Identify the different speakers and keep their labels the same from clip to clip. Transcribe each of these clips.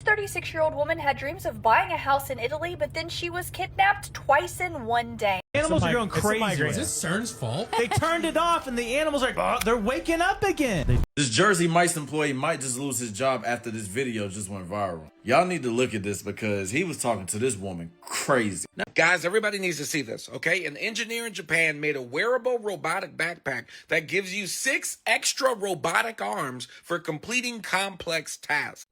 Speaker 1: 36-year-old woman had dreams of buying a house in Italy, but then she was kidnapped twice in one day.
Speaker 2: Animals are going crazy.
Speaker 3: Is this CERN's fault?
Speaker 2: They turned it off, and the animals are they're waking up again.
Speaker 4: This Jersey Mike's employee might just lose his job after this video just went viral. Y'all need to look at this because he was talking to this woman crazy.
Speaker 5: Now, guys, everybody needs to see this, okay? An engineer in Japan made a wearable robotic backpack that gives you 6 extra robotic arms for completing complex tasks.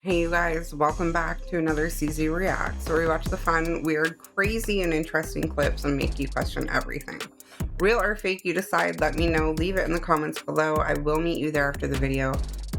Speaker 6: Hey you guys, welcome back to another CZ Reacts, where we watch the fun, weird, crazy, and interesting clips and make you question everything. Real or fake, you decide, let me know, leave it in the comments below. I will meet you there after the video.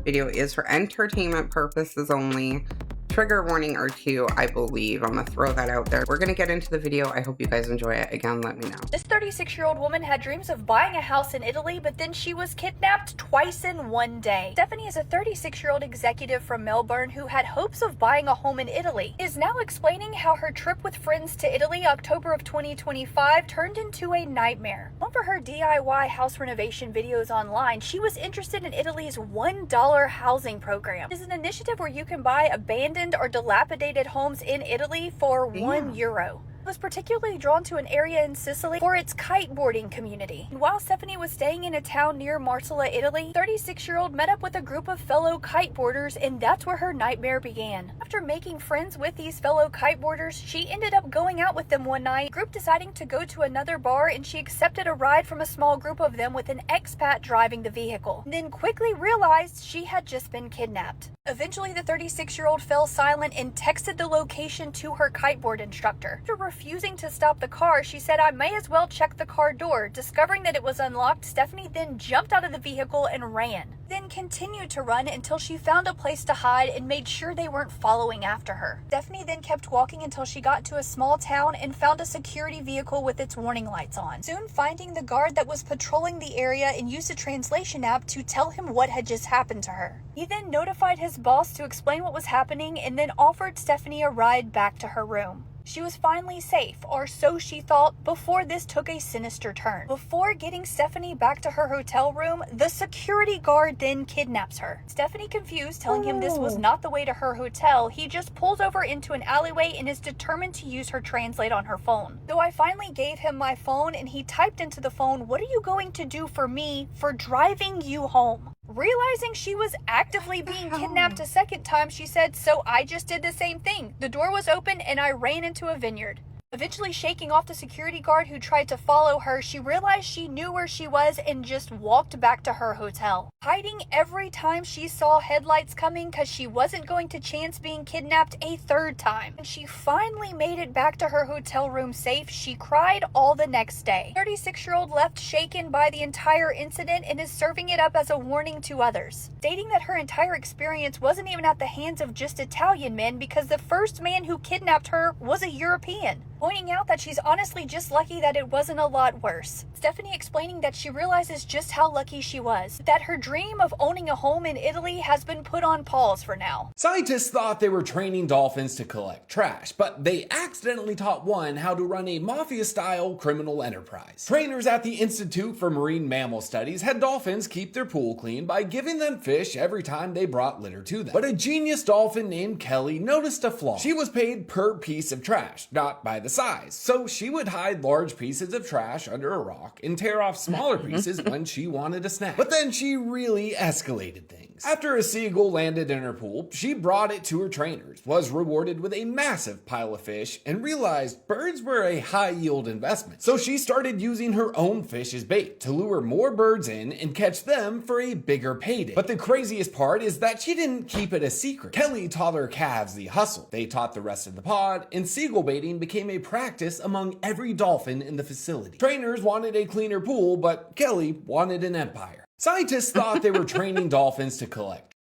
Speaker 6: Video is for entertainment purposes only. Trigger warning or 2, I believe. I'm gonna throw that out there. We're gonna get into the video. I hope you guys enjoy it. Again, let me know.
Speaker 1: This 36-year-old woman had dreams of buying a house in Italy, but then she was kidnapped twice in one day. Stephanie is a 36-year-old executive from Melbourne who had hopes of buying a home in Italy. Is now explaining how her trip with friends to Italy, October of 2025, turned into a nightmare. Known for her DIY house renovation videos online, she was interested in Italy's $1 housing program. It is an initiative where you can buy abandoned or dilapidated homes in Italy for €1. Was particularly drawn to an area in Sicily for its kiteboarding community. And while Stephanie was staying in a town near Marsala, Italy, 36-year-old met up with a group of fellow kiteboarders, and that's where her nightmare began. After making friends with these fellow kiteboarders, she ended up going out with them one night, group deciding to go to another bar, and she accepted a ride from a small group of them with an expat driving the vehicle, and then quickly realized she had just been kidnapped. Eventually, the 36-year-old fell silent and texted the location to her kiteboard instructor. After refusing to stop the car, she said, "I may as well check the car door." Discovering that it was unlocked, Stephanie then jumped out of the vehicle and ran. Then continued to run until she found a place to hide and made sure they weren't following after her. Stephanie then kept walking until she got to a small town and found a security vehicle with its warning lights on. Soon finding the guard that was patrolling the area and used a translation app to tell him what had just happened to her. He then notified his boss to explain what was happening and then offered Stephanie a ride back to her room. She was finally safe, or so she thought, before this took a sinister turn. Before getting Stephanie back to her hotel room, the security guard then kidnaps her. Stephanie, confused, telling him this was not the way to her hotel, he just pulls over into an alleyway and is determined to use her translate on her phone. So I finally gave him my phone and he typed into the phone, "What are you going to do for me for driving you home?" Realizing she was actively being kidnapped a second time, she said, "So I just did the same thing. The door was open and I ran into a vineyard." Eventually shaking off the security guard who tried to follow her, she realized she knew where she was and just walked back to her hotel. Hiding every time she saw headlights coming because she wasn't going to chance being kidnapped a third time. When she finally made it back to her hotel room safe, she cried all the next day. 36-year-old left shaken by the entire incident and is serving it up as a warning to others, stating that her entire experience wasn't even at the hands of just Italian men because the first man who kidnapped her was a European. Pointing out that she's honestly just lucky that it wasn't a lot worse. Stephanie explaining that she realizes just how lucky she was, that her dream of owning a home in Italy has been put on pause for now.
Speaker 7: Scientists thought they were training dolphins to collect trash, but they accidentally taught one how to run a mafia-style criminal enterprise. Trainers at the Institute for Marine Mammal Studies had dolphins keep their pool clean by giving them fish every time they brought litter to them. But a genius dolphin named Kelly noticed a flaw. She was paid per piece of trash, not by the size. So she would hide large pieces of trash under a rock and tear off smaller pieces when she wanted a snack. But then she really escalated things. After a seagull landed in her pool, she brought it to her trainers, was rewarded with a massive pile of fish, and realized birds were a high-yield investment. So she started using her own fish as bait to lure more birds in and catch them for a bigger payday. But the craziest part is that she didn't keep it a secret. Kelly taught her calves the hustle. They taught the rest of the pod, and seagull baiting became a practice among every dolphin in the facility. Trainers wanted a cleaner pool, but Kelly wanted an empire. Scientists thought they were training dolphins to collect.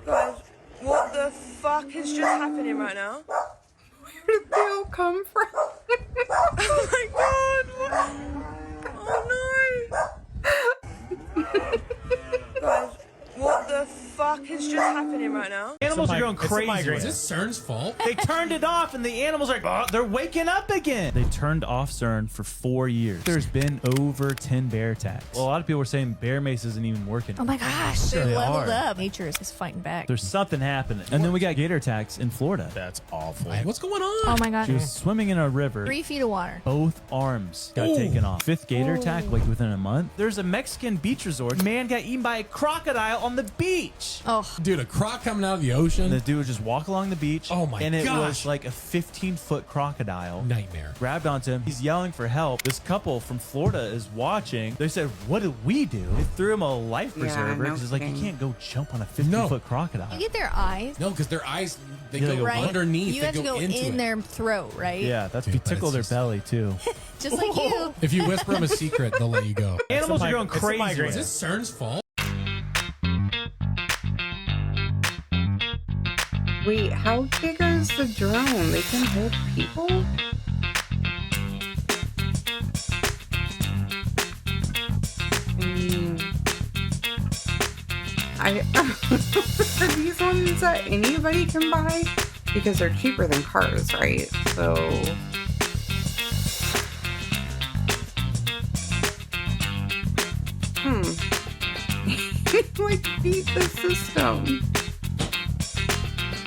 Speaker 8: Guys, what the fuck is just happening right now?
Speaker 6: Where did they all come from?
Speaker 8: Oh my god! Oh no! Guys, what the fuck is just happening right now?
Speaker 2: animals are going crazy.
Speaker 3: Is this CERN's fault?
Speaker 2: They turned it off, and the animals are like, oh, they're waking up again. They turned off CERN for 4 years. There's been over 10 bear attacks. Well, a lot of people are saying bear mace isn't even working.
Speaker 9: Oh my gosh, they're
Speaker 2: They
Speaker 9: leveled
Speaker 2: are.
Speaker 9: up. Nature is fighting back.
Speaker 2: There's something happening. And then we got gator attacks in Florida.
Speaker 3: That's awful. Hey, what's going on?
Speaker 9: Oh my god.
Speaker 2: She was swimming in a river.
Speaker 9: 3 feet of water.
Speaker 2: Both arms got
Speaker 3: Ooh.
Speaker 2: taken off. 5th gator attack, like within a month. There's a Mexican beach resort. Man got eaten by a crocodile on the beach.
Speaker 9: Oh.
Speaker 3: Dude, a croc coming out of the ocean?
Speaker 2: The dude would just walk along the beach.
Speaker 3: Oh my
Speaker 2: And it
Speaker 3: gosh.
Speaker 2: was like a 15-foot crocodile.
Speaker 3: Nightmare.
Speaker 2: Grabbed onto him. He's yelling for help. This couple from Florida is watching. They said, what did we do? They threw him a life
Speaker 6: Yeah,
Speaker 2: preserver
Speaker 6: no
Speaker 2: because it's like, you
Speaker 6: kidding.
Speaker 2: can't go jump on a 15-foot crocodile.
Speaker 9: You get their eyes.
Speaker 3: No, because their eyes, they
Speaker 2: Yeah,
Speaker 3: go
Speaker 2: they go
Speaker 9: right?
Speaker 3: underneath.
Speaker 9: You
Speaker 3: they
Speaker 9: have to go
Speaker 3: into
Speaker 9: in
Speaker 3: it.
Speaker 9: their throat, right?
Speaker 2: Yeah, that's if
Speaker 3: Dude,
Speaker 2: you
Speaker 3: but
Speaker 2: tickle
Speaker 3: it's
Speaker 2: their
Speaker 3: just-
Speaker 2: belly, too.
Speaker 9: Just like you.
Speaker 3: If you whisper them a secret, they'll let you go.
Speaker 2: Animals are going crazy.
Speaker 3: Is this CERN's fault?
Speaker 6: Wait, how big is the drone? They can hold people? Are these ones that anybody can buy? Because they're cheaper than cars, right? So... like, beat the system.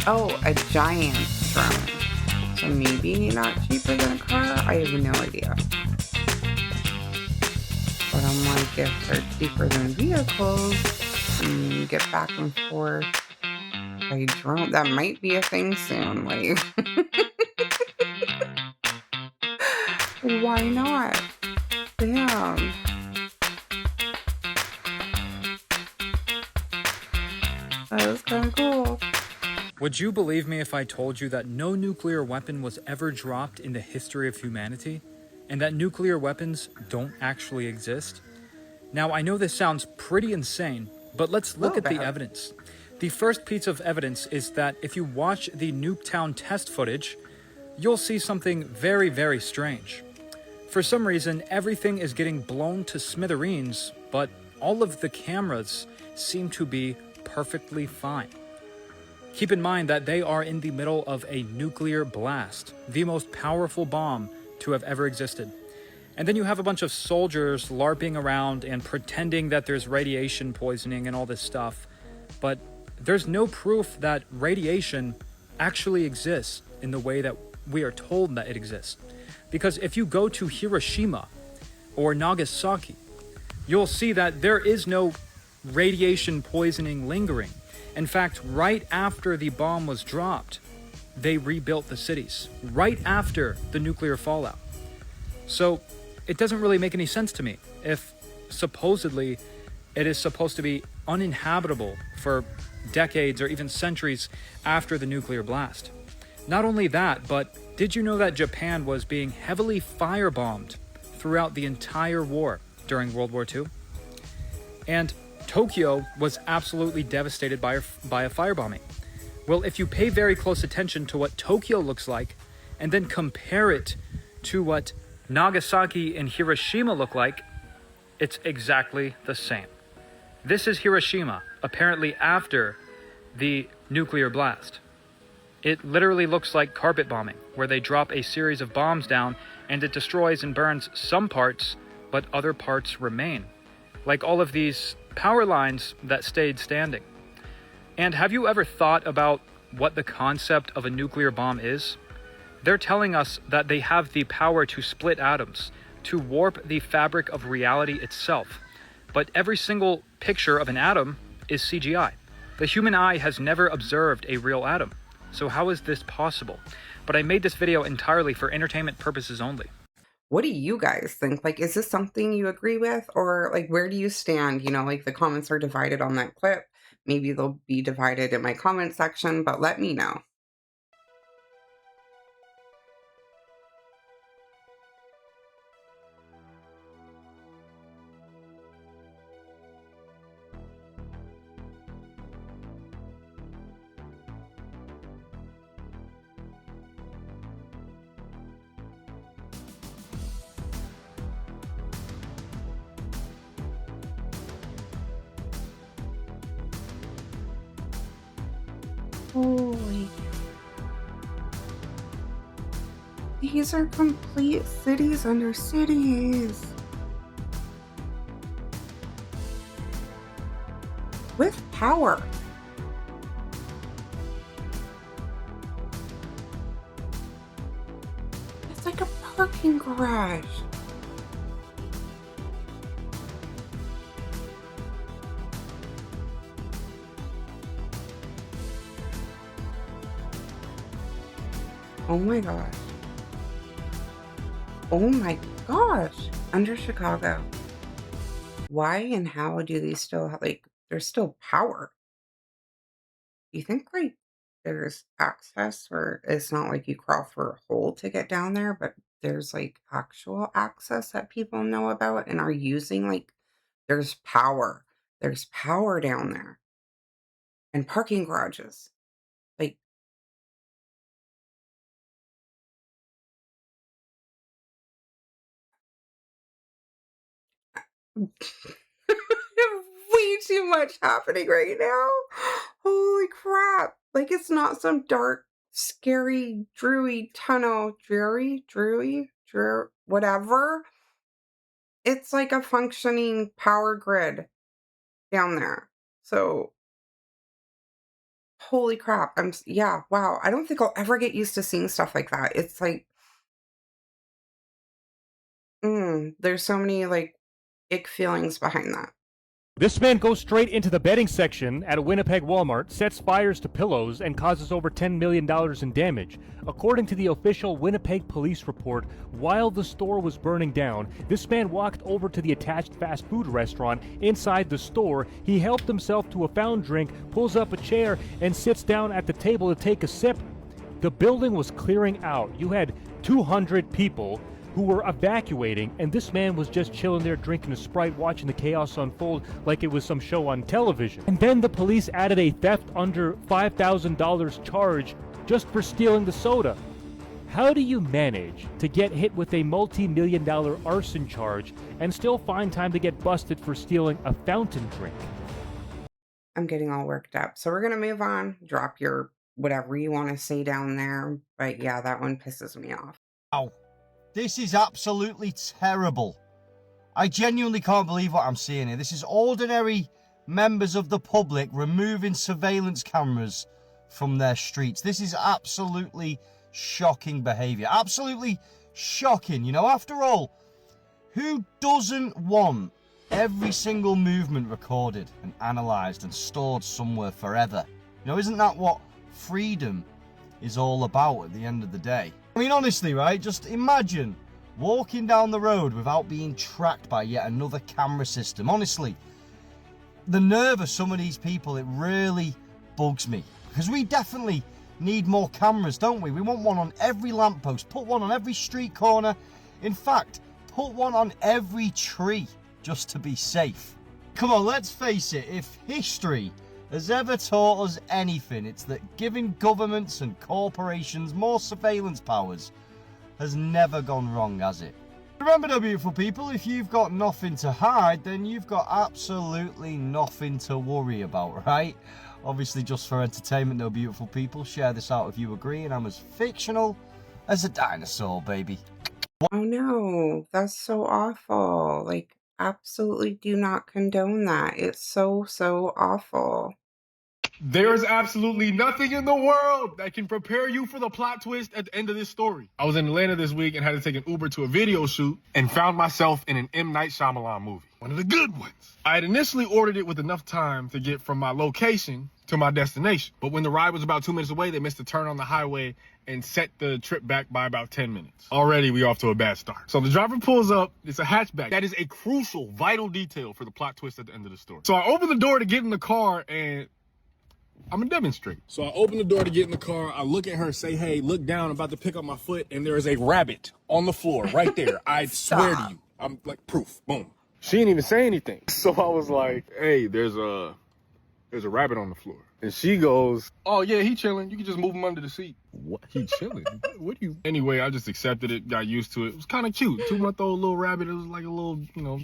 Speaker 6: Oh, a giant drone. So maybe not cheaper than a car? I have no idea. But I'm like, if they're cheaper than vehicles, and get back and forth by drone, that might be a thing soon. Like, why not? Damn. That was kind of cool.
Speaker 10: Would you believe me if I told you that no nuclear weapon was ever dropped in the history of humanity? And that nuclear weapons don't actually exist? Now, I know this sounds pretty insane, but let's look at the evidence. The first piece of evidence is that if you watch the Nuketown test footage, you'll see something very, very strange. For some reason, everything is getting blown to smithereens, but all of the cameras seem to be perfectly fine. Keep in mind that they are in the middle of a nuclear blast, the most powerful bomb to have ever existed. And then you have a bunch of soldiers LARPing around and pretending that there's radiation poisoning and all this stuff. But there's no proof that radiation actually exists in the way that we are told that it exists. Because if you go to Hiroshima or Nagasaki, you'll see that there is no radiation poisoning lingering. In fact, right after the bomb was dropped, they rebuilt the cities, right after the nuclear fallout. So it doesn't really make any sense to me if supposedly it is supposed to be uninhabitable for decades or even centuries after the nuclear blast. Not only that, but did you know that Japan was being heavily firebombed throughout the entire war during World War II? And Tokyo was absolutely devastated by a firebombing. Well, if you pay very close attention to what Tokyo looks like, and then compare it to what Nagasaki and Hiroshima look like, it's exactly the same. This is Hiroshima, apparently after the nuclear blast. It literally looks like carpet bombing, where they drop a series of bombs down and it destroys and burns some parts, but other parts remain. Like all of these power lines that stayed standing. And have you ever thought about what the concept of a nuclear bomb is? They're telling us that they have the power to split atoms, to warp the fabric of reality itself. But every single picture of an atom is CGI. The human eye has never observed a real atom. So how is this possible? But I made this video entirely for entertainment purposes only.
Speaker 6: What do you guys think? Like, is this something you agree with? Or, like, where do you stand? You know, like, the comments are divided on that clip. Maybe they'll be divided in my comment section, but let me know. Holy. These are complete cities under cities. With power. It's like a parking garage. Oh my gosh. Oh my gosh. Under Chicago. Why and how do these still have, like, there's still power? Do you think, like, there's access where it's not like you crawl through a hole to get down there, but there's, like, actual access that people know about and are using? Like, there's power. There's power down there. And parking garages. Like, way too much happening right now. Holy crap. Like, it's not some dark, scary, dreary tunnel. Dreary, whatever. It's like a functioning power grid down there. So, holy crap. Yeah, wow. I don't think I'll ever get used to seeing stuff like that. It's like, there's so many, like, ick feelings behind that.
Speaker 11: This man goes straight into the bedding section at a Winnipeg Walmart, sets fires to pillows, and causes over $10 million in damage. According to the official Winnipeg police report, while the store was burning down, this man walked over to the attached fast food restaurant inside the store. He helped himself to a fountain drink, pulls up a chair, and sits down at the table to take a sip. The building was clearing out. You had 200 people who were evacuating, and this man was just chilling there drinking a Sprite, watching the chaos unfold like it was some show on television. And then the police added a theft under $5,000 charge just for stealing the soda. How do you manage to get hit with a multi-million-dollar arson charge and still find time to get busted for stealing a fountain drink?
Speaker 6: I'm getting all worked up. So we're going to move on. Drop your whatever you want to say down there. But yeah, that one pisses me off.
Speaker 12: Ow. This is absolutely terrible. I genuinely can't believe what I'm seeing here. This is ordinary members of the public removing surveillance cameras from their streets. This is absolutely shocking behavior. Absolutely shocking. You know, after all, who doesn't want every single movement recorded and analysed and stored somewhere forever? You know, isn't that what freedom is all about at the end of the day? I mean, honestly, right, just imagine walking down the road without being tracked by yet another camera system. Honestly, the nerve of some of these people, it really bugs me. Because we definitely need more cameras, don't we? We want one on every lamppost, put one on every street corner. In fact, put one on every tree, just to be safe. Come on, let's face it, if history has ever taught us anything, it's that giving governments and corporations more surveillance powers has never gone wrong, has it? Remember though, beautiful people, if you've got nothing to hide, then you've got absolutely nothing to worry about, right? Obviously, just for entertainment though, beautiful people. Share this out if you agree, and I'm as fictional as a dinosaur, baby.
Speaker 6: Oh no, that's so awful. Like, absolutely do not condone that. It's so, so awful.
Speaker 13: There is absolutely nothing in the world that can prepare you for the plot twist at the end of this story. I was in Atlanta this week and had to take an Uber to a video shoot and found myself in an M. Night Shyamalan movie. One of the good ones. I had initially ordered it with enough time to get from my location to my destination. But when the ride was about 2 minutes away, they missed a turn on the highway and set the trip back by about 10 minutes. Already, we off to a bad start. So the driver pulls up. It's a hatchback. That is a crucial, vital detail for the plot twist at the end of the story. So I open the door to get in the car, and I'm gonna demonstrate. So I open the door to get in the car. I look at her, say, hey, look down. I'm about to pick up my foot, and there is a rabbit on the floor right there. I swear to you. I'm like, proof. Boom. She didn't even say anything. So I was like, hey, there's a rabbit on the floor. And she goes, oh, yeah, he chilling. You can just move him under the seat. What? He chilling? What do you... Anyway, I just accepted it, got used to it. It was kind of cute. 2-month-old little rabbit. It was like a little, you know,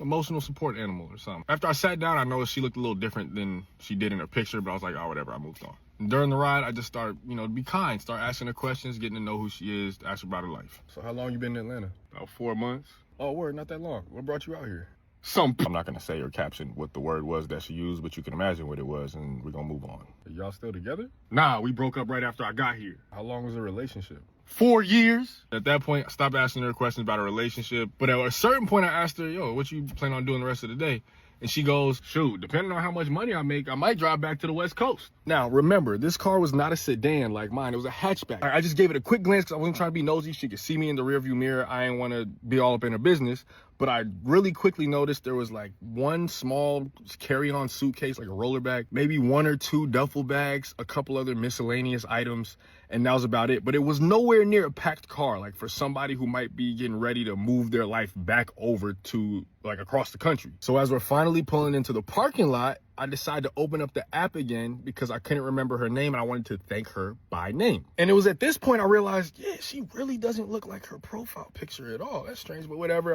Speaker 13: emotional support animal or something. After I sat down, I noticed she looked a little different than she did in her picture, but I was like, oh, whatever, I moved on. And during the ride, I just started, to be kind, start asking her questions, getting to know who she is, ask her about her life. So how long you been in Atlanta? About 4 months. Oh, word, not that long. What brought you out here? I'm not gonna say or caption what the word was that she used, but you can imagine what it was, and we're gonna move on. Are y'all still together? Nah, we broke up right after I got here. How long was the relationship? 4 years. At that point, I stopped asking her questions about her relationship. But at a certain point, I asked her, yo, what you plan on doing the rest of the day? And she goes, shoot, depending on how much money I make, I might drive back to the West Coast. Now, remember, this car was not a sedan like mine. It was a hatchback. I just gave it a quick glance because I wasn't trying to be nosy. She could see me in the rearview mirror. I didn't want to be all up in her business. But I really quickly noticed there was like one small carry-on suitcase, like a roller bag, maybe 1 or 2 duffel bags, a couple other miscellaneous items, and that was about it. But it was nowhere near a packed car, like for somebody who might be getting ready to move their life back over to like across the country. So as we're finally pulling into the parking lot, I decided to open up the app again because I couldn't remember her name and I wanted to thank her by name. And it was at this point I realized, yeah, she really doesn't look like her profile picture at all. That's strange, but whatever.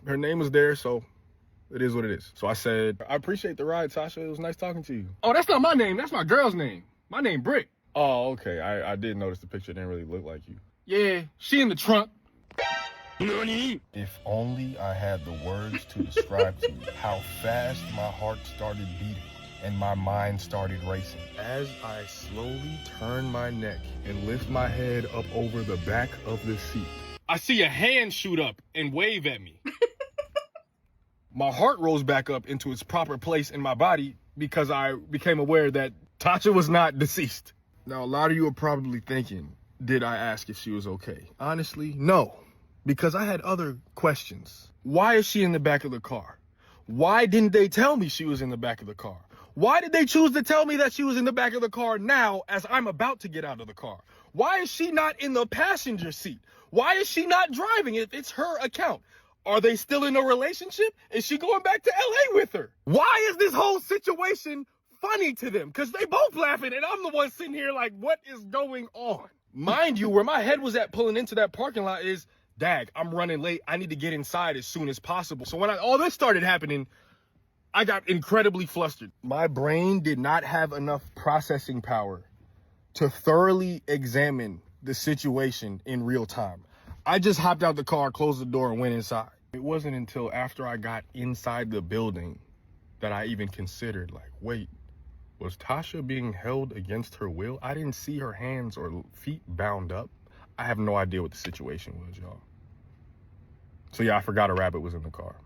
Speaker 13: Her name was there, so it is what it is. So I said, I appreciate the ride, Tasha. It was nice talking to you. Oh, that's not my name. That's my girl's name. My name, Brick. Oh, okay. I did notice the picture didn't really look like you. Yeah, she in the trunk.
Speaker 14: If only I had the words to describe to you how fast my heart started beating and my mind started racing.
Speaker 13: As I slowly turn my neck and lift my head up over the back of the seat, I see a hand shoot up and wave at me. My heart rose back up into its proper place in my body because I became aware that Tasha was not deceased. Now, a lot of you are probably thinking, did I ask if she was okay? Honestly, no. Because I had other questions. Why is she in the back of the car? Why didn't they tell me she was in the back of the car? Why did they choose to tell me that she was in the back of the car now as I'm about to get out of the car? Why is she not in the passenger seat? Why is she not driving if it's her account? Are they still in a relationship? Is she going back to LA with her? Why is this whole situation funny to them? Because they both laughing and I'm the one sitting here like, what is going on? Mind you, where my head was at pulling into that parking lot is, dag, I'm running late. I need to get inside as soon as possible. So when all this started happening, I got incredibly flustered. My brain did not have enough processing power to thoroughly examine the situation in real time. I just hopped out the car, closed the door, and went inside. It wasn't until after I got inside the building that I even considered, like, wait, was Tasha being held against her will? I didn't see her hands or feet bound up. I have no idea what the situation was, y'all. So yeah, I forgot a rabbit was in the car.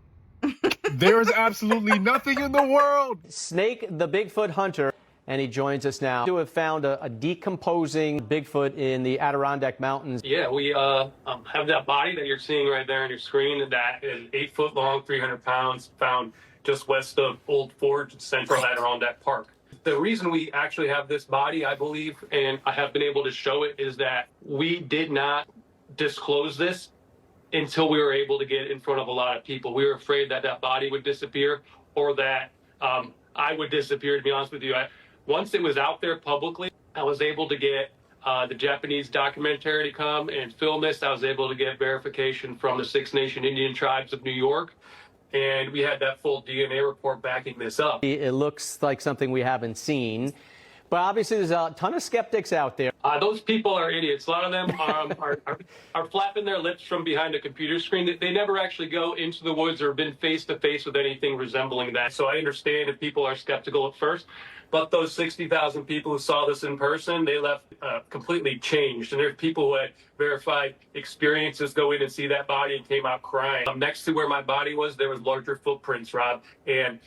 Speaker 13: There is absolutely nothing in the world.
Speaker 15: Snake, the Bigfoot hunter, and he joins us now. To have found a decomposing Bigfoot in the Adirondack Mountains.
Speaker 16: Yeah, we have that body that you're seeing right there on your screen. That is 8 foot long, 300 pounds, found just west of Old Forge, Central Adirondack Park. The reason we actually have this body, I believe, and I have been able to show it, is that we did not disclose this until we were able to get in front of a lot of people. We were afraid that that body would disappear or that I would disappear, to be honest with you. Once it was out there publicly, I was able to get the Japanese documentary to come and film this. I was able to get verification from the Six Nation Indian Tribes of New York. And we had that full DNA report backing this up.
Speaker 15: It looks like something we haven't seen. But obviously, there's a ton of skeptics out there.
Speaker 16: Those people are idiots. A lot of them are flapping their lips from behind a computer screen. They never actually go into the woods or been face-to-face with anything resembling that. So I understand if people are skeptical at first. But those 60,000 people who saw this in person, they left completely changed. And there's people who had verified experiences go in and see that body and came out crying. Next to where my body was, there was larger footprints, Rob. And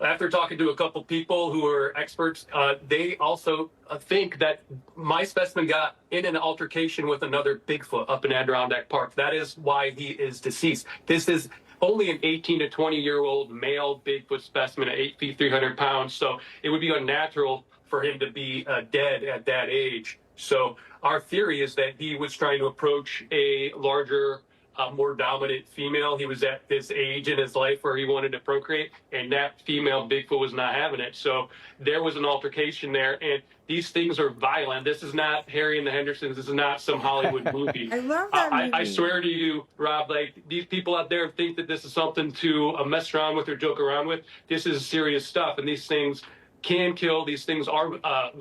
Speaker 16: after talking to a couple people who are experts, they also think that my specimen got in an altercation with another Bigfoot up in Adirondack Park. That is why he is deceased. This is only an 18 to 20-year-old male Bigfoot specimen at 8 feet, 300 pounds. So it would be unnatural for him to be dead at that age. So our theory is that he was trying to approach a larger a more dominant female. He was at this age in his life where he wanted to procreate, and that female Bigfoot was not having it. So there was an altercation there, and these things are violent. This is not Harry and the Hendersons. This is not some Hollywood movie.
Speaker 6: I love that movie.
Speaker 16: I swear to you, Rob, like, these people out there think that this is something to mess around with or joke around with. This is serious stuff, and these things can kill. These things are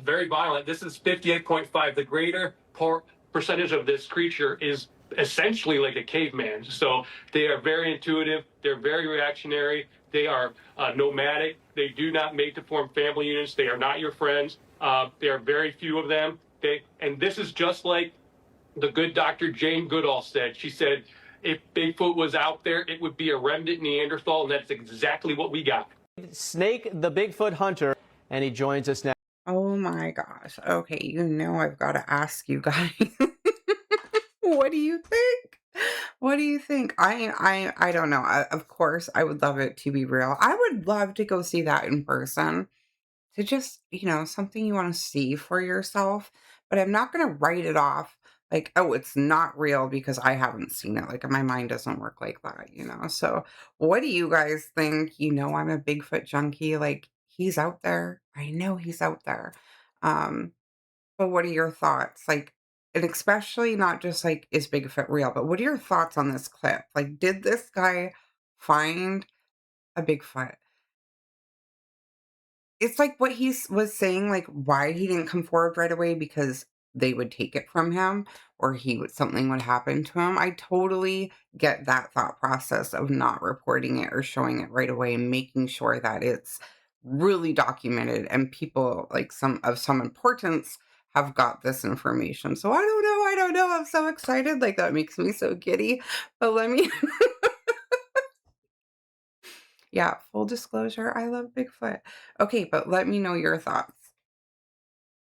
Speaker 16: very violent. This is 58.5. The greater percentage of this creature is essentially like a caveman. So they are very intuitive. They're very reactionary. They are nomadic. They do not mate to form family units. They are not your friends. There are very few of them. And this is just like the good Dr. Jane Goodall said. She said, if Bigfoot was out there, it would be a remnant Neanderthal, and that's exactly what we got.
Speaker 15: Snake, the Bigfoot hunter, and he joins us now.
Speaker 6: Oh my gosh. Okay, you know I've got to ask you guys. What do you think? What do you think? I don't know. Of course, I would love it to be real. I would love to go see that in person. To just, something you want to see for yourself. But I'm not going to write it off like, oh, it's not real because I haven't seen it. Like, my mind doesn't work like that, So what do you guys think? I'm a Bigfoot junkie. Like, he's out there. I know he's out there. But what are your thoughts? Like, and especially not just like, is Bigfoot real? But what are your thoughts on this clip? Like, did this guy find a Bigfoot? It's like what he was saying, like why he didn't come forward right away, because they would take it from him or something would happen to him. I totally get that thought process of not reporting it or showing it right away and making sure that it's really documented and people like some importance have got this information. So I don't know. I'm so excited. Like, that makes me so giddy. But let me yeah, full disclosure, I love Bigfoot. Okay, but let me know your thoughts.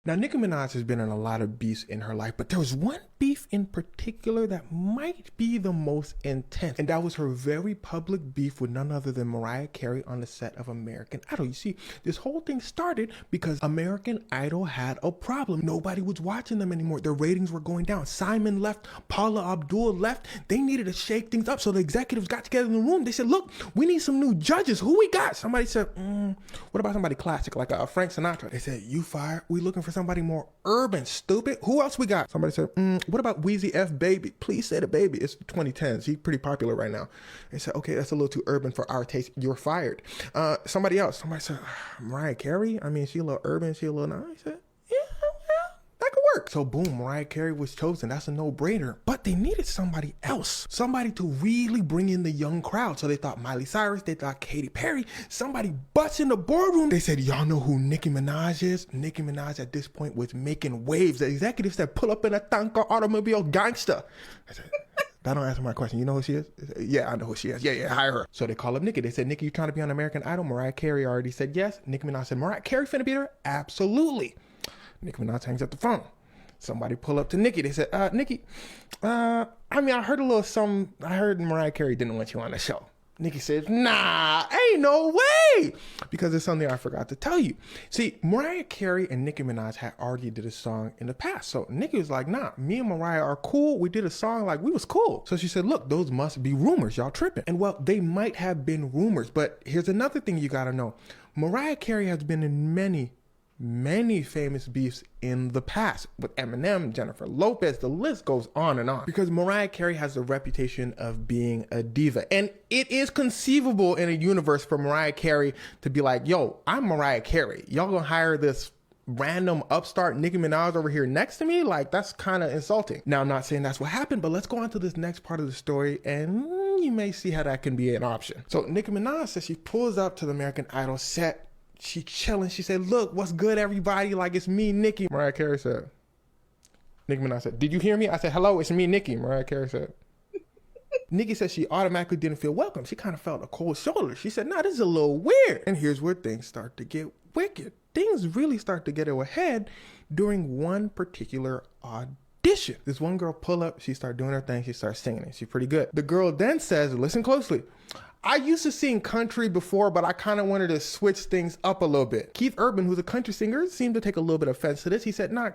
Speaker 17: Now, Nicki Minaj has been in a lot of beefs in her life, but there was one beef in particular that might be the most intense, and that was her very public beef with none other than Mariah Carey on the set of American Idol. You see, this whole thing started because American Idol had a problem. Nobody was watching them anymore. Their ratings were going down. Simon left, Paula Abdul left. They needed to shake things up, so the executives got together in the room. They said, look, we need some new judges. Who we got? Somebody said, what about somebody classic, like Frank Sinatra? They said, you fired. We looking for somebody more urban, stupid. Who else we got? Somebody said, what about Weezy F Baby? Please say the Baby. It's 2010s. He's pretty popular right now. They said, okay, that's a little too urban for our taste. You're fired. Somebody else. Somebody said, Mariah Carey? I mean, she a little urban. She a little nice. I said, yeah, that could work. So boom, Mariah Carey was chosen. That's a no-brainer. But they needed somebody else. Somebody to really bring in the young crowd. So they thought Miley Cyrus. They thought Katy Perry. Somebody butts in the boardroom. They said, y'all know who Nicki Minaj is? Nicki Minaj at this point was making waves. The executives said, pull up in a Tonka automobile gangster. I said, that don't answer my question. You know who she is? Yeah, I know who she is. Yeah, hire her. So they call up Nicki. They said, Nicki, you trying to be on American Idol? Mariah Carey already said yes. Nicki Minaj said, Mariah Carey finna be there? Absolutely. Nicki Minaj hangs up the phone. Somebody pull up to Nicki. They said, Nicki, I heard a little something. I heard Mariah Carey didn't want you on the show. Nicki says, nah, ain't no way. Because it's something I forgot to tell you. See, Mariah Carey and Nicki Minaj had already did a song in the past. So Nicki was like, nah, me and Mariah are cool. We did a song like we was cool. So she said, look, those must be rumors. Y'all tripping. And well, they might have been rumors. But here's another thing you got to know. Mariah Carey has been in many famous beefs in the past with Eminem, Jennifer Lopez, the list goes on and on. Because Mariah Carey has the reputation of being a diva. And it is conceivable in a universe for Mariah Carey to be like, yo, I'm Mariah Carey. Y'all gonna hire this random upstart Nicki Minaj over here next to me? Like, that's kind of insulting. Now, I'm not saying that's what happened, but let's go on to this next part of the story and you may see how that can be an option. So Nicki Minaj says she pulls up to the American Idol set. She chilling. She said, look, what's good, everybody? Like, it's me, Nicki. Mariah Carey said, Nicki Minaj said, did you hear me? I said, hello, it's me, Nicki. Mariah Carey said. Nicki said she automatically didn't feel welcome. She kind of felt a cold shoulder. She said, nah, this is a little weird. And here's where things start to get wicked. Things really start to get her ahead during one particular audition. This one girl pull up. She started doing her thing. She starts singing it. She's pretty good. The girl then says, listen closely. I used to sing country before, but I kind of wanted to switch things up a little bit. Keith Urban, who's a country singer, seemed to take a little bit of offense to this. He said, nah,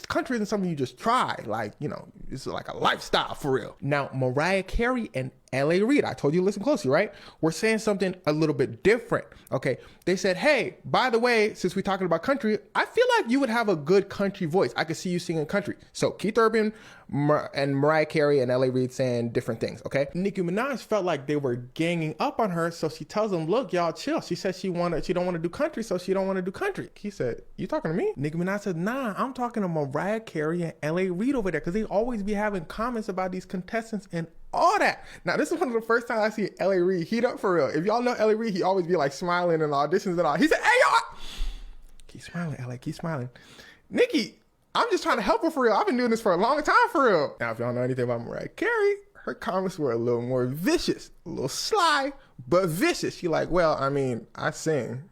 Speaker 17: country isn't something you just try. Like, you know, it's like a lifestyle for real. Now, Mariah Carey and L.A. Reid, I told you to listen closely, right? We're saying something a little bit different, okay? They said, hey, by the way, since we're talking about country, I feel like you would have a good country voice. I could see you singing country. So Keith Urban and Mariah Carey and L.A. Reid saying different things, okay? Nicki Minaj felt like they were ganging up on her, so she tells them, look, y'all chill. She said she don't want to do country, so she don't want to do country. He said, you talking to me? Nicki Minaj said, nah, I'm talking to Mariah Carey and L.A. Reid over there, because they always be having comments about these contestants and all that. Now, this is one of the first times I see L.A. Reid heat up for real. If y'all know L.A. Reid, he always be like smiling in auditions and all. He said, hey, y'all. Keep smiling, L.A., keep smiling. Nicki, I'm just trying to help her for real. I've been doing this for a long time for real. Now, if y'all know anything about Mariah Carey, her comments were a little more vicious, a little sly, but vicious. She like, well, I mean, I sing,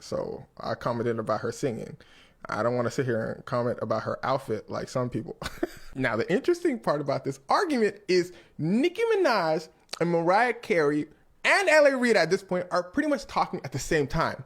Speaker 17: so I commented about her singing. I don't want to sit here and comment about her outfit like some people. Now, the interesting part about this argument is Nicki Minaj and Mariah Carey and L.A. Reid at this point are pretty much talking at the same time.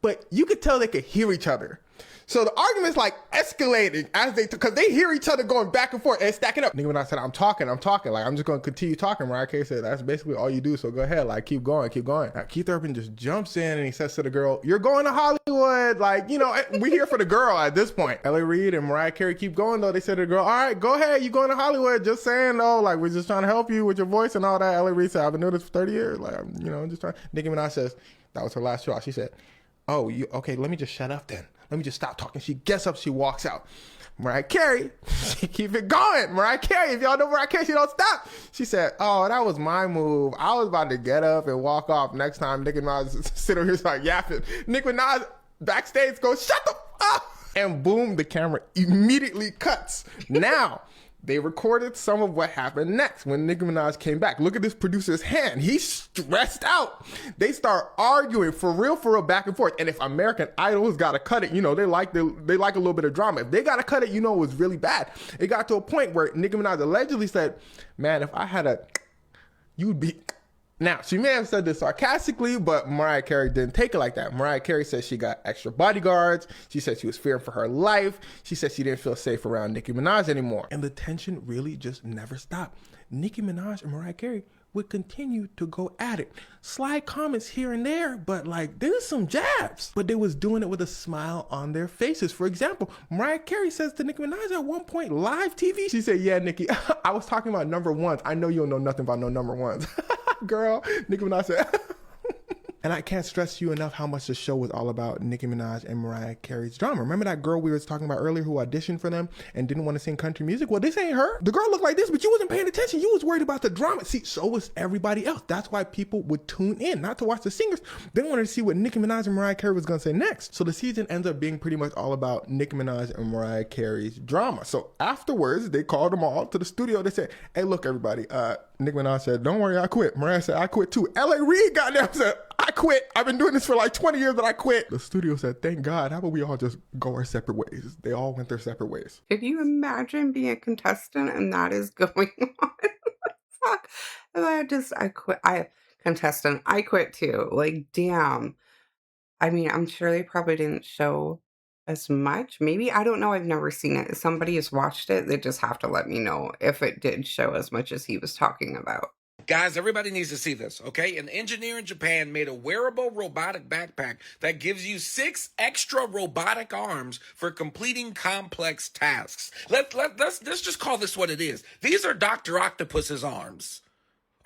Speaker 17: But you could tell they could hear each other. So the argument's like escalating as because they hear each other going back and forth and stacking up. Nicki Minaj said, I'm talking. Like, I'm just going to continue talking. Mariah Carey said, that's basically all you do. So go ahead. Like, keep going. Now, Keith Urban just jumps in and he says to the girl, you're going to Hollywood. Like, you know, we're here for the girl at this point. L.A. Reid and Mariah Carey keep going, though. They said to the girl, all right, go ahead. You going to Hollywood. Just saying, though. Like, we're just trying to help you with your voice and all that. L.A. Reid said, I've been doing this for 30 years. Like, you know, just trying. Nicki Minaj says, that was her last straw. She said, oh, okay, let me just shut up then. Let me just stop talking. She gets up, she walks out. Mariah Carey, she keep it going. Mariah Carey, if y'all know Mariah Carey, she don't stop. She said, oh, that was my move. I was about to get up and walk off. Next time Nicki Minaj sit over here start yapping. Nicki Minaj backstage goes, shut the up. And boom, the camera immediately cuts. Now, they recorded some of what happened next when Nicki Minaj came back. Look at this producer's hand. He's stressed out. They start arguing for real, back and forth. And if American Idol's got to cut it, you know, they like a little bit of drama. If they got to cut it, you know, it was really bad. It got to a point where Nicki Minaj allegedly said, man, if I had you'd be... Now, she may have said this sarcastically, but Mariah Carey didn't take it like that. Mariah Carey said she got extra bodyguards. She said she was fearing for her life. She said she didn't feel safe around Nicki Minaj anymore. And the tension really just never stopped. Nicki Minaj and Mariah Carey would continue to go at it. Sly comments here and there, but like there's some jabs. But they was doing it with a smile on their faces. For example, Mariah Carey says to Nicki Minaj at one point, live TV, she said, yeah, Nicki, I was talking about number ones. I know you don't know nothing about no number ones. Girl, Nicki Minaj said. And I can't stress to you enough how much the show was all about Nicki Minaj and Mariah Carey's drama. Remember that girl we were talking about earlier who auditioned for them and didn't want to sing country music? Well, this ain't her. The girl looked like this, but you wasn't paying attention. You was worried about the drama. See, so was everybody else. That's why people would tune in, not to watch the singers. They wanted to see what Nicki Minaj and Mariah Carey was going to say next. So the season ends up being pretty much all about Nicki Minaj and Mariah Carey's drama. So afterwards, they called them all to the studio. They said, hey, look, everybody. Nicki Minaj said, don't worry, I quit. Mariah said, I quit too. L.A. Reid goddamn said, I quit. I've been doing this for like 20 years, but I quit. The studio said, thank God. How about we all just go our separate ways? They all went their separate ways.
Speaker 6: Can you imagine being a contestant and that is going on? Fuck. I quit. I quit too. Like, damn. I mean, I'm sure they probably didn't show as much. Maybe. I don't know. I've never seen it. If somebody has watched it, they just have to let me know if it did show as much as he was talking about.
Speaker 5: Guys, everybody needs to see this, okay? An engineer in Japan made a wearable robotic backpack that gives you 6 extra robotic arms for completing complex tasks. Let's just call this what it is. These are Dr. Octopus's arms.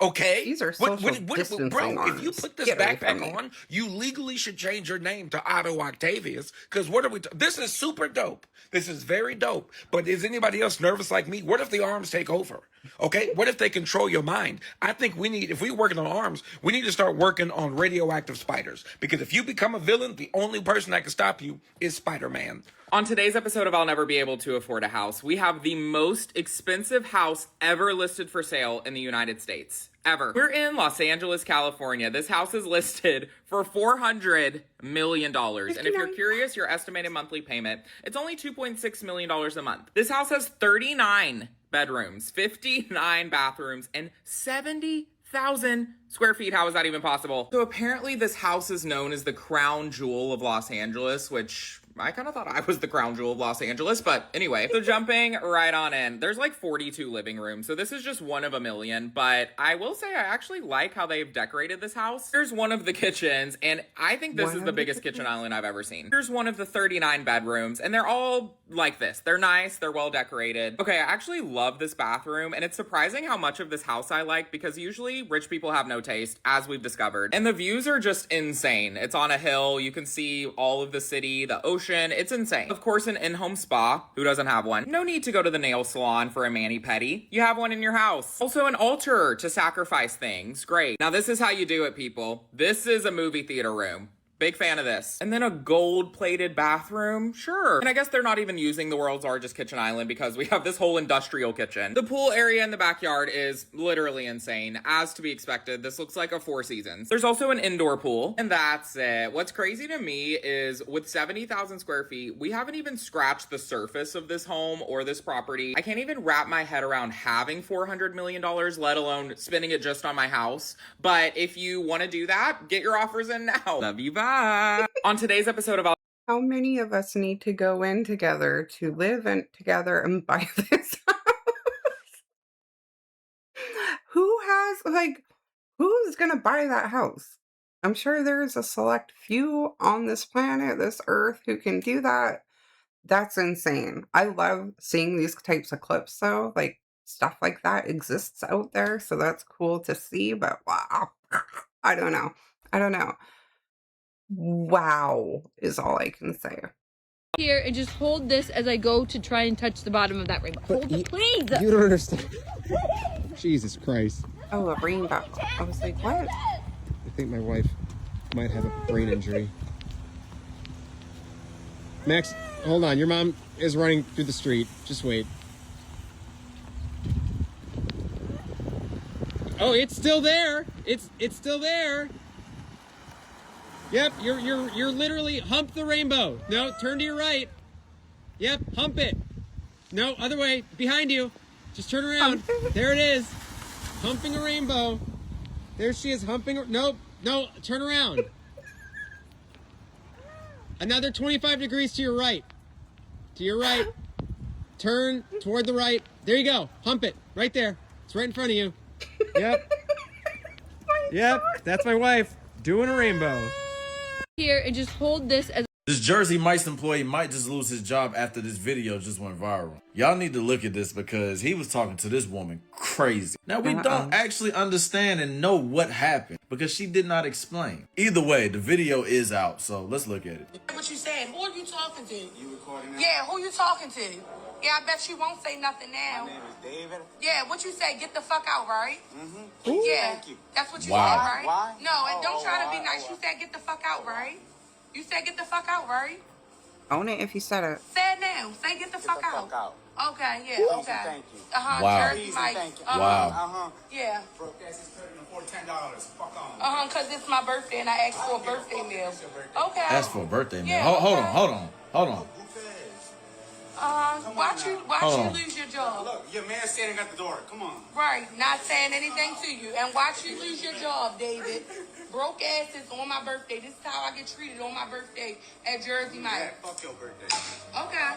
Speaker 5: Okay?
Speaker 6: These are social distancing
Speaker 5: bro,
Speaker 6: arms.
Speaker 5: if you put this
Speaker 6: Get away
Speaker 5: backpack
Speaker 6: from me.
Speaker 5: on, you legally should change your name to Otto Octavius, because what are we... This is super dope. This is very dope. But is anybody else nervous like me? What if the arms take over? Okay? What if they control your mind? I think if we're working on arms, we need to start working on radioactive spiders. Because if you become a villain, the only person that can stop you is Spider-Man.
Speaker 18: On today's episode of I'll Never Be Able to Afford a House, we have the most expensive house ever listed for sale in the United States. Ever. We're in Los Angeles, California. This house is listed for $400 million. And if you're curious, your estimated monthly payment, it's only $2.6 million a month. This house has 39 bedrooms, 59 bathrooms, and 70,000 square feet. How is that even possible? So apparently this house is known as the crown jewel of Los Angeles, which I kind of thought I was the crown jewel of Los Angeles, but anyway. So jumping right on in, there's like 42 living rooms, so this is just one of a million, but I will say I actually like how they've decorated this house. Here's one of the kitchens, and I think this is the biggest kitchen island I've ever seen. Here's one of the 39 bedrooms, and they're all like this. They're nice, they're well decorated. Okay, I actually love this bathroom, and it's surprising how much of this house I like, because usually rich people have no taste, as we've discovered. And the views are just insane. It's on a hill, you can see all of the city, the ocean, it's insane. Of course, an in-home spa. Who doesn't have one? No need to go to the nail salon for a mani-pedi. You have one in your house. Also an altar to sacrifice things. Great. Now this is how you do it, people. This is a movie theater room. Big fan of this. And then a gold-plated bathroom? Sure. And I guess they're not even using the world's largest kitchen island because we have this whole industrial kitchen. The pool area in the backyard is literally insane. As to be expected, this looks like a Four Seasons. There's also an indoor pool, and that's it. What's crazy to me is with 70,000 square feet, we haven't even scratched the surface of this home or this property. I can't even wrap my head around having $400 million, let alone spending it just on my house. But if you want to do that, get your offers in now. Love you, bye. On today's episode of
Speaker 6: How many of us need to go in together to live in together and buy this house? Who's gonna buy that house? I'm sure there's a select few on this planet, this earth, who can do that. That's insane. I love seeing these types of clips though. Like, stuff like that exists out there, so that's cool to see, but wow. I don't know. Wow is all I can say.
Speaker 19: Here and just hold this as I go to try and touch the bottom of that rainbow. Hold it, please.
Speaker 20: You don't understand. Jesus Christ.
Speaker 6: Oh, a rainbow. I was like, what?
Speaker 20: I think my wife might have a brain injury. Max, hold on. Your mom is running through the street. Just wait. Oh, it's still there. It's still there. Yep, you're literally hump the rainbow. No, turn to your right. Yep, hump it. No, other way, behind you. Just turn around. There it is. Humping a rainbow. There she is humping. No, turn around. Another 25 degrees to your right. To your right. Turn toward the right. There you go. Hump it. Right there. It's right in front of you. Yep. Yep, that's my wife doing a rainbow.
Speaker 19: Here and just hold this as
Speaker 4: This Jersey Mike's employee might just lose his job after this video just went viral. Y'all need to look at this because he was talking to this woman crazy. Now we don't actually understand and know what happened because she did not explain. Either way, the video is out, so let's look at it.
Speaker 8: What you said? Who are you talking to?
Speaker 21: You recording that?
Speaker 8: Yeah, who you talking to? Yeah, I bet she won't say nothing now.
Speaker 21: My name is David.
Speaker 8: Yeah, what you say? Get the fuck out, right?
Speaker 21: Mm-hmm.
Speaker 8: Yeah,
Speaker 21: Thank you.
Speaker 8: that's what you
Speaker 4: Wow.
Speaker 8: said, right?
Speaker 21: Why?
Speaker 8: No, and don't try to be nice. You said get the fuck out, right? You said get the fuck out, right?
Speaker 6: Own it if you said it.
Speaker 8: Say it now. Say get the fuck out. Okay, yeah,
Speaker 21: Please
Speaker 8: okay.
Speaker 21: and thank you.
Speaker 4: Wow.
Speaker 8: Jersey Mike.
Speaker 21: Thank you.
Speaker 4: Wow.
Speaker 8: Yeah.
Speaker 21: Broke ass is $10. Fuck on.
Speaker 8: Cause it's my birthday and I asked for a birthday meal. Okay.
Speaker 4: Ask for a birthday meal.
Speaker 8: Yeah,
Speaker 4: Hold
Speaker 8: okay.
Speaker 4: on.
Speaker 8: Watch you lose your job.
Speaker 21: Look, your man standing at the door. Come on.
Speaker 8: Right, not saying anything to you. And watch you lose your job, David. Broke asses on my birthday. This is how I get treated on my birthday at Jersey Mike.
Speaker 21: Yeah, fuck your birthday.
Speaker 8: Okay.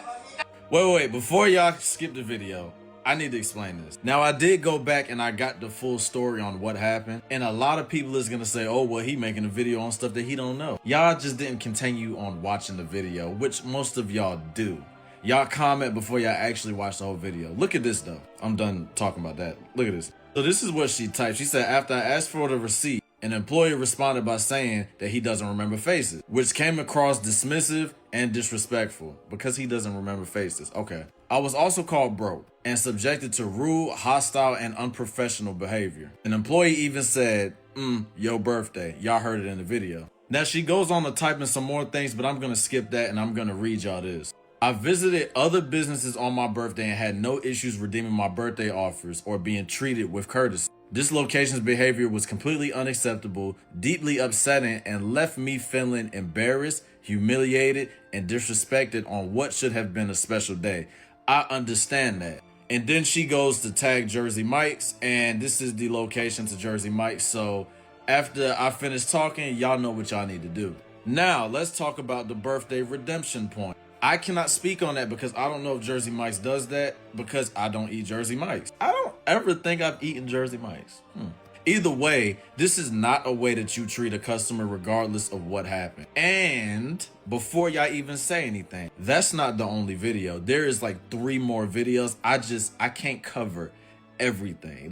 Speaker 4: Wait. Before y'all skip the video, I need to explain this. Now, I did go back and I got the full story on what happened. And a lot of people is going to say, oh, well, he making a video on stuff that he don't know. Y'all just didn't continue on watching the video, which most of y'all do. Y'all comment before y'all actually watch the whole video. Look at this, though. I'm done talking about that. Look at this. So this is what she typed. She said, after I asked for the receipt, an employee responded by saying that he doesn't remember faces, which came across dismissive and disrespectful because he doesn't remember faces. Okay. I was also called broke and subjected to rude, hostile, and unprofessional behavior. An employee even said, your birthday. Y'all heard it in the video. Now she goes on to type in some more things, but I'm going to skip that and I'm going to read y'all this. I visited other businesses on my birthday and had no issues redeeming my birthday offers or being treated with courtesy. This location's behavior was completely unacceptable, deeply upsetting, and left me feeling embarrassed, humiliated, and disrespected on what should have been a special day. I understand that. And then she goes to tag Jersey Mike's, and this is the location to Jersey Mike's. So after I finish talking, y'all know what y'all need to do. Now, let's talk about the birthday redemption point. I cannot speak on that because I don't know if Jersey Mike's does that because I don't eat Jersey Mike's. I don't ever think I've eaten Jersey Mike's. Either way, this is not a way that you treat a customer regardless of what happened. And before y'all even say anything, that's not the only video. There is like 3 more videos. I can't cover everything.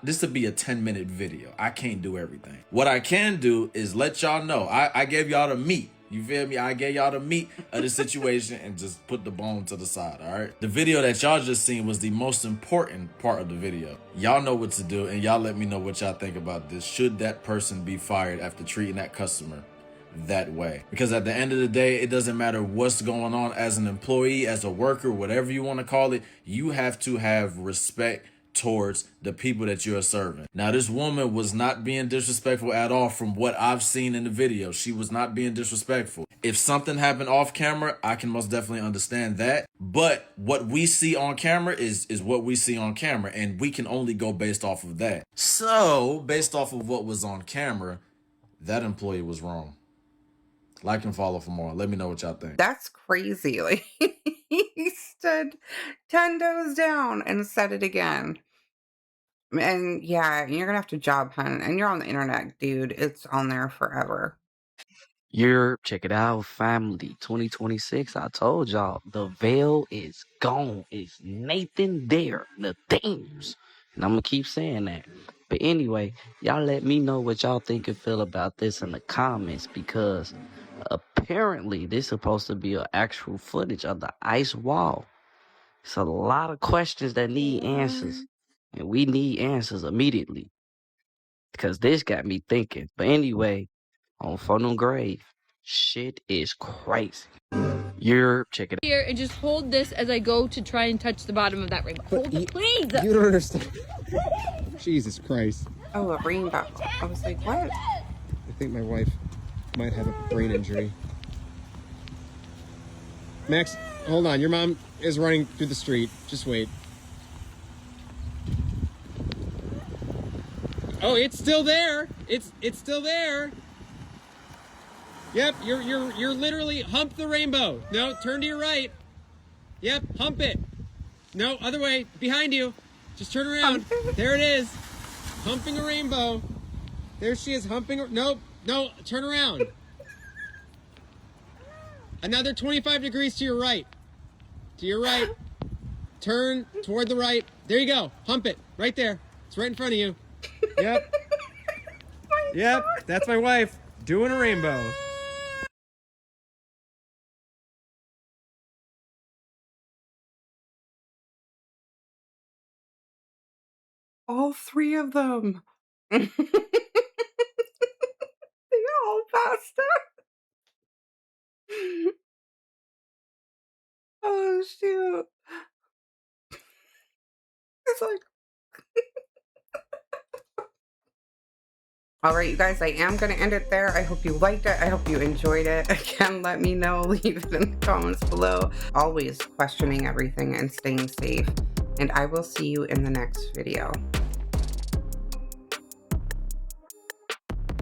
Speaker 4: This would be a 10-minute video. I can't do everything. What I can do is let y'all know. I gave y'all the meat. You feel me? I gave y'all the meat of the situation and just put the bone to the side, all right? The video that y'all just seen was the most important part of the video. Y'all know what to do, and y'all let me know what y'all think about this. Should that person be fired after treating that customer that way? Because at the end of the day, it doesn't matter what's going on as an employee, as a worker, whatever you want to call it, you have to have respect towards the people that you're serving. Now, this woman was not being disrespectful at all from what I've seen in the video. She was not being disrespectful. If something happened off camera, I can most definitely understand that. But what we see on camera is what we see on camera, and we can only go based off of that. So, based off of what was on camera, that employee was wrong. Like and follow for more. Let me know what y'all think.
Speaker 6: That's crazy. Like, he stood 10 toes down and said it again. And yeah, you're gonna have to job hunt, and you're on the internet, dude. It's on there forever.
Speaker 1: Check it out, family. 2026. I told y'all the veil is gone. It's Nathan Dare, the themes. And I'm gonna keep saying that. But anyway, y'all let me know what y'all think and feel about this in the comments, because apparently this is supposed to be an actual footage of the ice wall. It's a lot of questions that need answers, and we need answers immediately, because this got me thinking. But anyway, on Phone Grave, shit is crazy. Check it out.
Speaker 19: Here and just hold this as I go to try and touch the bottom of that rainbow. Hold it, please.
Speaker 20: You don't understand. Jesus Christ.
Speaker 6: Oh, a rainbow. I was like, what?
Speaker 20: I think my wife might have a brain injury. Max, hold on. Your mom is running through the street. Just wait. Oh, it's still there. It's still there. Yep, you're literally hump the rainbow. No, turn to your right. Yep, hump it. No, other way, behind you. Just turn around. There it is. Humping a rainbow. There she is, humping. Nope, no, turn around. Another 25 degrees to your right. To your right. Turn toward the right. There you go. Hump it. Right there. It's right in front of you. Yep. Yep, that's my wife doing a rainbow.
Speaker 6: All 3 of them. They all passed out. Oh, shoot. It's like... All right, you guys, I am going to end it there. I hope you liked it. I hope you enjoyed it. Again, let me know. Leave it in the comments below. Always questioning everything and staying safe. And I will see you in the next video.